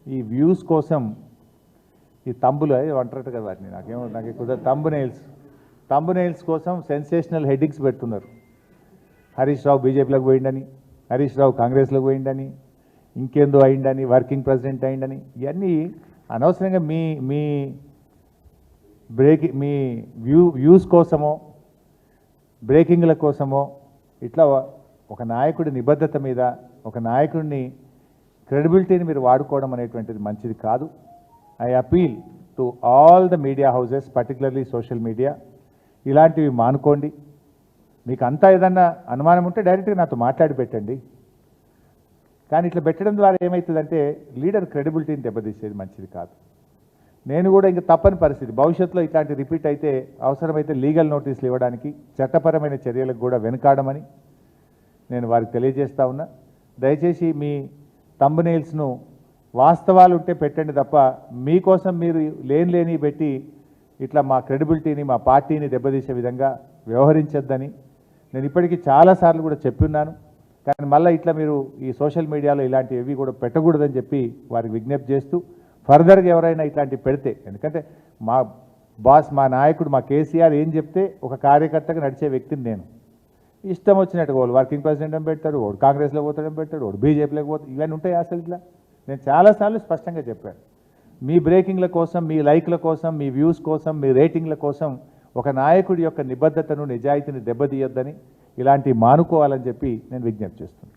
ఈ వ్యూస్ కోసం ఈ తంబులు అంటారట కదా వాటిని, నాకు ఎక్కువ తంబు నెయిల్స్ కోసం సెన్సేషనల్ హెడ్డింగ్స్ పెడుతున్నారు. హరీష్ రావు బీజేపీలోకి పోయిండని, హరీష్ రావు కాంగ్రెస్లోకి పోయిండని, ఇంకేందో అయిండని, వర్కింగ్ ప్రెసిడెంట్ అయిండని, ఇవన్నీ అనవసరంగా మీ మీ వ్యూస్ కోసమో బ్రేకింగ్ల కోసమో ఇట్లా ఒక నాయకుడి నిబద్ధత మీద ఒక నాయకుడిని క్రెడిబిలిటీని మీరు వాడుకోవడం అనేటువంటిది మంచిది కాదు. I appeal to all the media houses, particularly social media, ఇలాంటివి మానుకోండి. మీకు అంతా ఏదన్నా అనుమానం ఉంటే డైరెక్ట్గా నాతో మాట్లాడి పెట్టండి. కానీ ఇట్లా పెట్టడం ద్వారా ఏమవుతుందంటే లీడర్ క్రెడిబిలిటీని దెబ్బతీసేది మంచిది కాదు. నేను కూడా ఇంక తప్పని పరిస్థితి, భవిష్యత్తులో ఇట్లాంటి రిపీట్ అయితే అవసరమైతే లీగల్ నోటీసులు ఇవ్వడానికి, చట్టపరమైన చర్యలకు కూడా వెనుకాడమని నేను వారికి తెలియజేస్తా ఉన్నా. దయచేసి మీ థంబ్నెయిల్స్ను వాస్తవాలు ఉంటే పెట్టండి తప్ప మీకోసం మీరు లేని పెట్టి ఇట్లా మా క్రెడిబిలిటీని మా పార్టీని దెబ్బతీసే విధంగా వ్యవహరించొద్దని నేను ఇప్పటికీ చాలాసార్లు కూడా చెప్పున్నాను. కానీ మళ్ళీ ఇట్లా మీరు ఈ సోషల్ మీడియాలో ఇలాంటివి కూడా పెట్టకూడదని చెప్పి వారికి విజ్ఞప్తి చేస్తూ, ఫర్దర్గా ఎవరైనా ఇట్లాంటివి పెడితే, ఎందుకంటే మా బాస్ మా నాయకుడు మా కేసీఆర్ ఏం చెప్తే ఒక కార్యకర్తగా నడిచే వ్యక్తిని నేను. ఇష్టం వచ్చినట్టుగా వాళ్ళు వర్కింగ్ ప్రెసిడెంట్ అని పెడతాడు, వాడు కాంగ్రెస్లో పోతాడని పెట్టాడు, వాడు బీజేపీలోకి పోతాడు, ఇవన్నీ ఉంటాయి అసలు ఇట్లా. నేను చాలాసార్లు స్పష్టంగా చెప్పాను, మీ బ్రేకింగ్ల కోసం, మీ లైక్ల కోసం, మీ వ్యూస్ కోసం, మీ రేటింగ్ల కోసం ఒక నాయకుడి యొక్క నిబద్ధతను నిజాయితీని దెబ్బతీయొద్దని, ఇలాంటివి మానుకోవాలని చెప్పి నేను విజ్ఞప్తి చేస్తున్నాను.